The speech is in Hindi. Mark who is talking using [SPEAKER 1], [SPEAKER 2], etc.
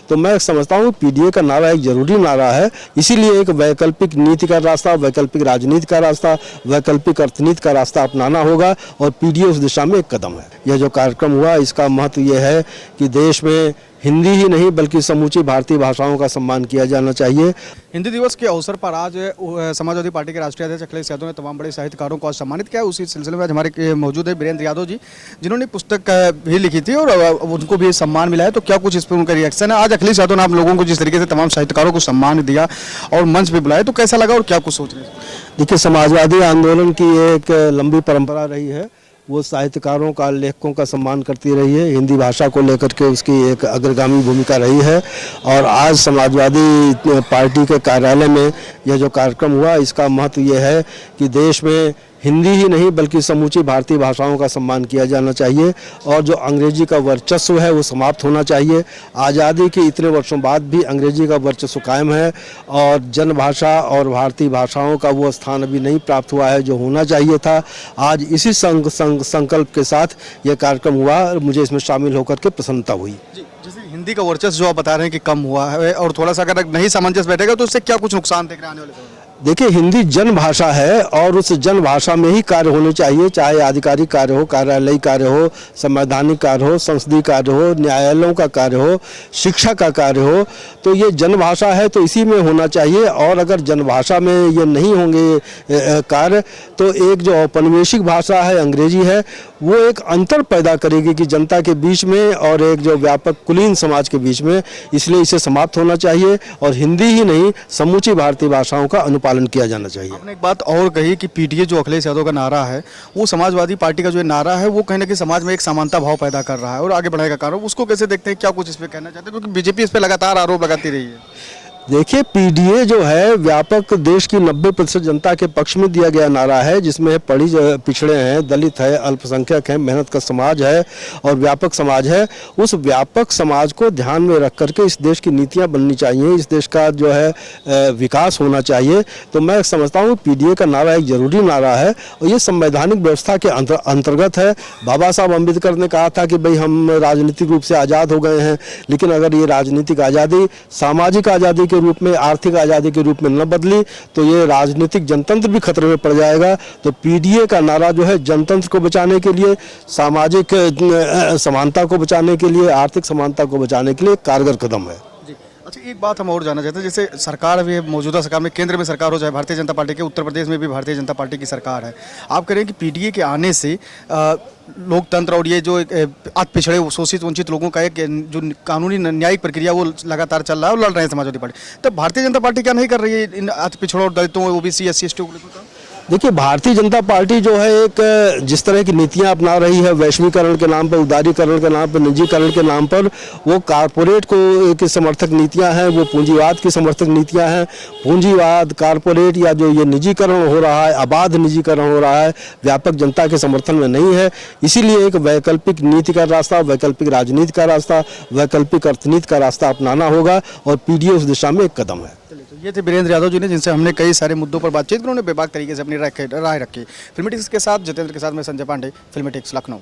[SPEAKER 1] तो मैं समझता हूँ पीडीए का नारा एक जरूरी नारा है। इसीलिए एक वैकल्पिक नीति का रास्ता, वैकल्पिक राजनीति का रास्ता, वैकल्पिक अर्थनीति का रास्ता अपनाना होगा और पीडीए उस दिशा में एक कदम है। यह जो कार्यक्रम हुआ इसका महत्व यह है कि देश में हिंदी ही नहीं बल्कि समूची भारतीय भाषाओं का सम्मान किया जाना चाहिए।
[SPEAKER 2] हिंदी दिवस के अवसर पर आज समाजवादी पार्टी के राष्ट्रीय अध्यक्ष अखिलेश यादव ने तमाम बड़े साहित्यकारों को आज सम्मानित किया। उसी सिलसिले में आज हमारे मौजूद है वीरेंद्र यादव जी, जिन्होंने पुस्तक भी लिखी थी और उनको भी सम्मान मिला है। तो क्या कुछ इस पर उनका रिएक्शन है? आज अखिलेश यादव ने आप लोगों को जिस तरीके से तमाम साहित्यकारों को सम्मान दिया और मंच पर बुलाया, तो कैसा लगा और क्या कुछ सोच रहे हैं?
[SPEAKER 1] देखिए, समाजवादी आंदोलन की एक लंबी परंपरा रही है। वो साहित्यकारों का, लेखकों का सम्मान करती रही है। हिंदी भाषा को लेकर के उसकी एक अग्रगामी भूमिका रही है। और आज समाजवादी पार्टी के कार्यालय में यह जो कार्यक्रम हुआ इसका महत्व यह है कि देश में हिंदी ही नहीं बल्कि समूची भारतीय भाषाओं का सम्मान किया जाना चाहिए और जो अंग्रेजी का वर्चस्व है वो समाप्त होना चाहिए। आज़ादी के इतने वर्षों बाद भी अंग्रेजी का वर्चस्व कायम है और जनभाषा और भारतीय भाषाओं का वो स्थान अभी नहीं प्राप्त हुआ है जो होना चाहिए था। आज इसी संकल्प के साथ ये कार्यक्रम हुआ और मुझे इसमें शामिल होकर के प्रसन्नता हुई।
[SPEAKER 2] जैसे हिंदी का वर्चस्व जो आप बता रहे हैं कि कम हुआ है और थोड़ा सा अगर नहीं सामंजस्य बैठेगा तो उससे क्या कुछ नुकसान देख रहे हैं आने वाले समय में?
[SPEAKER 1] देखिए, हिंदी जन भाषा है और उस जन भाषा में ही कार्य होने चाहिए, चाहे आधिकारिक कार्य हो, कार्यालयिक कार्य हो, संवैधानिक कार्य हो, संसदीय कार्य हो, न्यायालयों का कार्य हो, शिक्षा का कार्य हो। तो ये जन भाषा है तो इसी में होना चाहिए। और अगर जन भाषा में ये नहीं होंगे कार्य तो एक जो औपनिवेशिक भाषा है, अंग्रेजी है, वो एक अंतर पैदा करेगी कि जनता के बीच में और एक जो व्यापक कुलीन समाज के बीच में। इसलिए इसे समाप्त होना चाहिए और हिंदी ही नहीं समूची भारतीय भाषाओं का अनुपालन किया जाना चाहिए।
[SPEAKER 2] आपने एक बात और कही कि पीडीए जो अखिलेश यादव का नारा है, वो समाजवादी पार्टी का जो नारा है वो कहीं ना कहीं समाज में एक समानता भाव पैदा कर रहा है और आगे बढ़ाने का कारण, उसको कैसे देखते हैं? क्या कुछ इस पर कहना चाहते हैं? क्योंकि बीजेपी इस पर लगातार आरोप लगाती रही है।
[SPEAKER 1] देखिए, पीडीए जो है व्यापक देश की 90% जनता के पक्ष में दिया गया नारा है, जिसमें पढ़ी पिछड़े हैं, दलित है, अल्पसंख्यक हैं, मेहनत का समाज है और व्यापक समाज है। उस व्यापक समाज को ध्यान में रख करके इस देश की नीतियां बननी चाहिए, इस देश का जो है विकास होना चाहिए। तो मैं समझता हूँ पीडीए का नारा एक जरूरी नारा है और ये संवैधानिक व्यवस्था के अंतर्गत है। बाबा साहब अम्बेडकर ने कहा था कि भाई हम राजनीतिक रूप से आज़ाद हो गए हैं, लेकिन अगर ये राजनीतिक आज़ादी सामाजिक आज़ादी के रूप में, आर्थिक आज़ादी के रूप में न बदली तो ये राजनीतिक जनतंत्र भी खतरे में पड़ जाएगा। तो पीडीए का नारा जो है जनतंत्र को बचाने के लिए, सामाजिक समानता को बचाने के लिए, आर्थिक समानता को बचाने के लिए कारगर कदम है।
[SPEAKER 2] अच्छा, एक बात हम और जानना चाहते हैं, जैसे सरकार अभी मौजूदा सरकार में, केंद्र में सरकार हो चाहे भारतीय जनता पार्टी के, उत्तर प्रदेश में भी भारतीय जनता पार्टी की सरकार है। आप कह रहे हैं कि पीडीए के आने से लोकतंत्र और ये जो अति पिछड़े शोषित वंचित लोगों का एक जो कानूनी न्यायिक प्रक्रिया वो लगातार चल रहा है और लड़ रहे हैं समाजवादी पार्टी, तब भारतीय जनता पार्टी क्या नहीं कर रही है इन अति पिछड़ों और दलितों, ओबीसी, एससी, एसटी को?
[SPEAKER 1] देखिए, भारतीय जनता पार्टी जो है एक जिस तरह की नीतियां अपना रही है, वैश्वीकरण के नाम पर, उदारीकरण के नाम पर, निजीकरण के नाम पर, वो कारपोरेट को की समर्थक नीतियां हैं, वो पूंजीवाद की समर्थक नीतियां हैं। पूंजीवाद, कारपोरेट या जो ये निजीकरण हो रहा है, अबाध निजीकरण हो रहा है, व्यापक जनता के समर्थन में नहीं है। इसीलिए एक वैकल्पिक नीति का रास्ता, वैकल्पिक राजनीति का रास्ता, वैकल्पिक अर्थनीति का रास्ता अपनाना होगा और पीडीए उस दिशा में एक कदम है।
[SPEAKER 2] ये थे वीरेंद्र यादव जी ने, जिनसे हमने कई सारे मुद्दों पर बातचीत की। उन्होंने बेबाक तरीके से अपनी राय रखी। फिल्मी टिक्स के साथ जितेंद्र के साथ मैं संजय पांडे, फिल्मी टिक्स, लखनऊ।